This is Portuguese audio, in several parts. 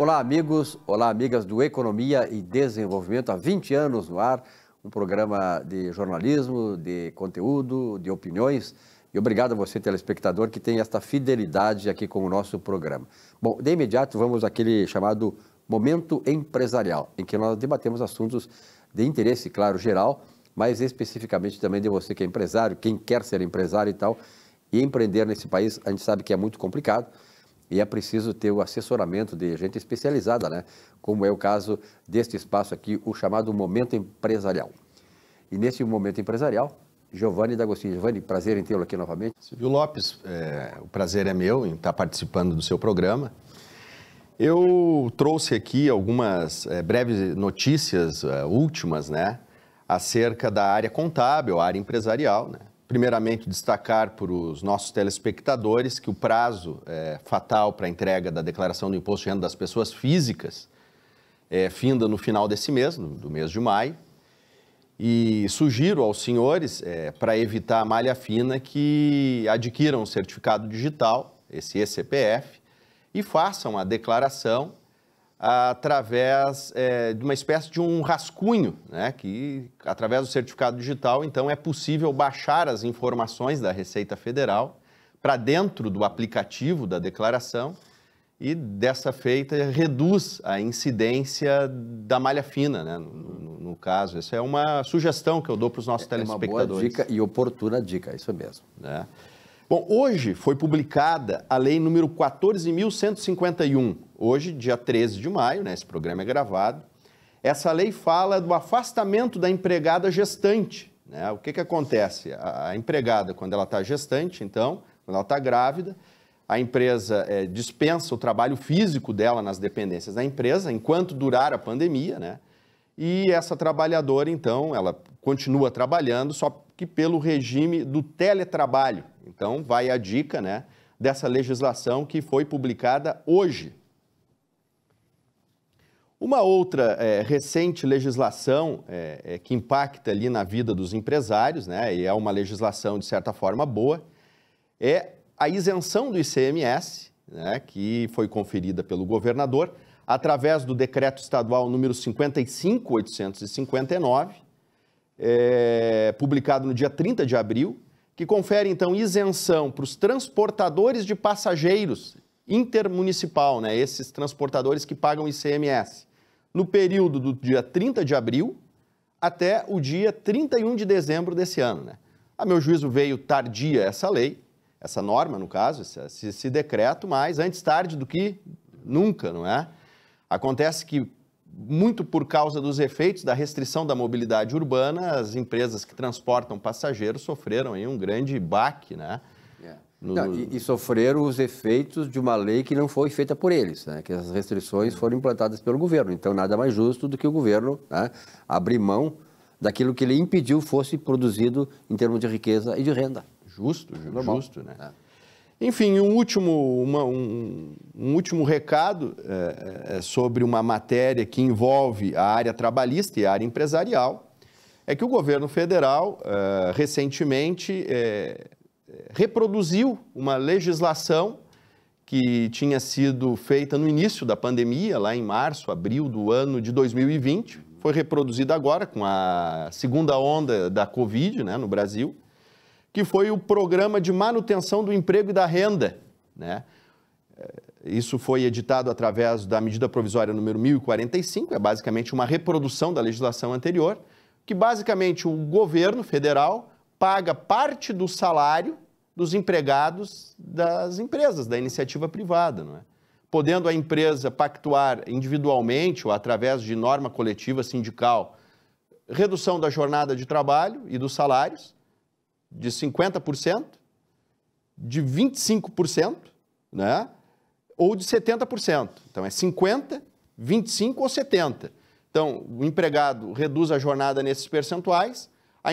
Olá, amigos, olá, amigas do Economia e Desenvolvimento, há 20 anos no ar, um programa de jornalismo, de conteúdo, de opiniões. E obrigado a você, telespectador, que tem esta fidelidade aqui com o nosso programa. Bom, de imediato vamos àquele chamado Momento Empresarial, em que nós debatemos assuntos de interesse, claro, geral, mas especificamente também de você que é empresário, quem quer ser empresário e tal. E empreender nesse país, a gente sabe que é muito complicado. E é preciso ter o assessoramento de gente especializada, né? Como é o caso deste espaço aqui, o chamado Momento Empresarial. E nesse Momento Empresarial, Giovanni D'Agostino. Giovanni, prazer em tê-lo aqui novamente. Silvio Lopes, o prazer é meu em estar participando do seu programa. Eu trouxe aqui algumas breves notícias últimas, né? Acerca da área contábil, a área empresarial, né? Primeiramente, destacar para os nossos telespectadores que o prazo fatal para a entrega da declaração do imposto de renda das pessoas físicas finda no final desse mês, do mês de maio. E sugiro aos senhores, para evitar a malha fina, que adquiram um certificado digital, esse eCPF, e façam a declaração através de uma espécie de um rascunho, né, que através do certificado digital, então, é possível baixar as informações da Receita Federal para dentro do aplicativo da declaração e, dessa feita, reduz a incidência da malha fina, né, no caso. Essa é uma sugestão que eu dou para os nossos telespectadores. É uma boa dica e oportuna dica, isso mesmo. Né? Bom, hoje foi publicada a Lei número 14.151, hoje, dia 13 de maio, né, esse programa é gravado. Essa lei fala do afastamento da empregada gestante, né? O que acontece? A empregada, quando ela está gestante, então, quando ela está grávida, a empresa dispensa o trabalho físico dela nas dependências da empresa, enquanto durar a pandemia, né? E essa trabalhadora, então, ela continua trabalhando, só que pelo regime do teletrabalho. Então, vai a dica, né, dessa legislação que foi publicada hoje. Uma outra recente legislação que impacta ali na vida dos empresários, né, e é uma legislação, de certa forma, boa, é a isenção do ICMS, né, que foi conferida pelo governador, através do decreto estadual número 55.859, publicado no dia 30 de abril, que confere, então, isenção para os transportadores de passageiros intermunicipal, né? Esses transportadores que pagam ICMS, no período do dia 30 de abril até o dia 31 de dezembro desse ano, né? A meu juízo, veio tardia essa lei, essa norma, no caso, esse decreto, mas antes tarde do que nunca, não é? Acontece que, muito por causa dos efeitos da restrição da mobilidade urbana, as empresas que transportam passageiros sofreram aí um grande baque, né? E sofreram os efeitos de uma lei que não foi feita por eles, né? Que as restrições foram implantadas pelo governo. Então, nada mais justo do que o governo, né, abrir mão daquilo que ele impediu fosse produzido em termos de riqueza e de renda. Justo, né? Enfim, um último recado sobre uma matéria que envolve a área trabalhista e a área empresarial, é que o governo federal recentemente reproduziu uma legislação que tinha sido feita no início da pandemia, lá em março, abril do ano de 2020, foi reproduzida agora com a segunda onda da Covid, né, no Brasil, que foi o Programa de Manutenção do Emprego e da Renda, né? Isso foi editado através da medida provisória número 1045, é basicamente uma reprodução da legislação anterior, que basicamente o governo federal paga parte do salário dos empregados das empresas, da iniciativa privada, não é? Podendo a empresa pactuar individualmente ou através de norma coletiva sindical redução da jornada de trabalho e dos salários, de 50%, de 25%, né? Ou de 70%. Então, é 50%, 25% ou 70%. Então, o empregado reduz a jornada nesses percentuais, a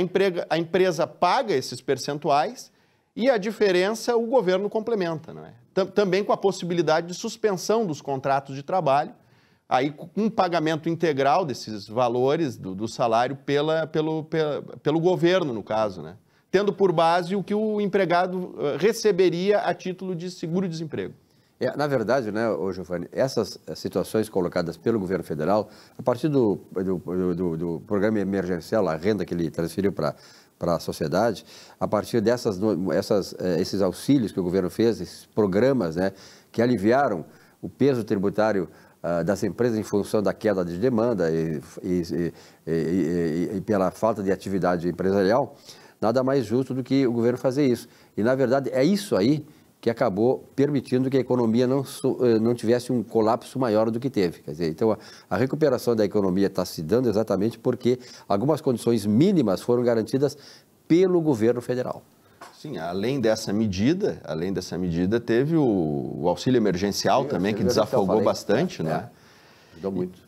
empresa paga esses percentuais e a diferença o governo complementa, não é? Também com a possibilidade de suspensão dos contratos de trabalho, aí com um pagamento integral desses valores do salário pelo governo, no caso, né? Tendo por base o que o empregado receberia a título de seguro-desemprego. Na verdade, né, Giovanni, essas situações colocadas pelo governo federal, a partir do programa emergencial, a renda que ele transferiu para a sociedade, a partir esses auxílios que o governo fez, esses programas, né, que aliviaram o peso tributário das empresas em função da queda de demanda e pela falta de atividade empresarial, nada mais justo do que o governo fazer isso. E, na verdade, é isso aí que acabou permitindo que a economia não tivesse um colapso maior do que teve. Quer dizer, então, a recuperação da economia está se dando exatamente porque algumas condições mínimas foram garantidas pelo governo federal. Sim, além dessa medida, teve o auxílio emergencial também, que desafogou bastante, né? Ajudou muito.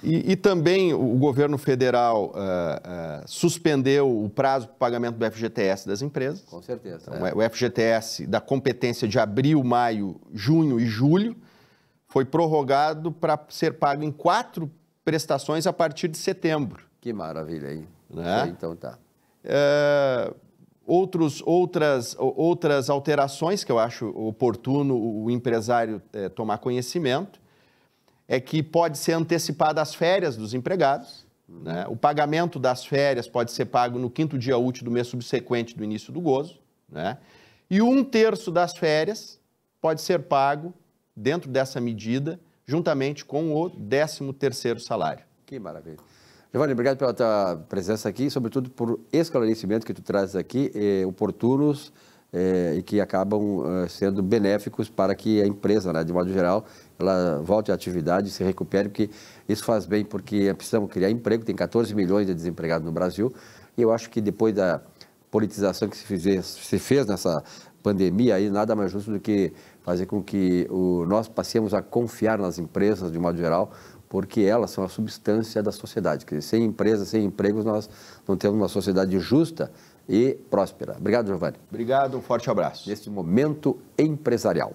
E também o governo federal suspendeu o prazo para o pagamento do FGTS das empresas. Com certeza. Então, o FGTS da competência de abril, maio, junho e julho foi prorrogado para ser pago em 4 prestações a partir de setembro. Que maravilha, hein? Né? Então tá. Outras alterações que eu acho oportuno o empresário tomar conhecimento é que pode ser antecipada as férias dos empregados, né? O pagamento das férias pode ser pago no 5º dia útil do mês subsequente do início do gozo, né? E 1/3 das férias pode ser pago, dentro dessa medida, juntamente com o 13º salário. Que maravilha. Giovanni, obrigado pela tua presença aqui e, sobretudo, por esclarecimento que tu trazes aqui, oportunos e que acabam sendo benéficos para que a empresa, né, de modo geral, ela volte à atividade e se recupere, porque isso faz bem, porque precisamos criar emprego, tem 14 milhões de desempregados no Brasil, e eu acho que depois da politização que se fez nessa pandemia, aí nada mais justo do que fazer com que nós passemos a confiar nas empresas, de modo geral, porque elas são a substância da sociedade. Porque sem empresas, sem empregos, nós não temos uma sociedade justa e próspera. Obrigado, Giovanni. Obrigado, um forte abraço. Neste momento empresarial.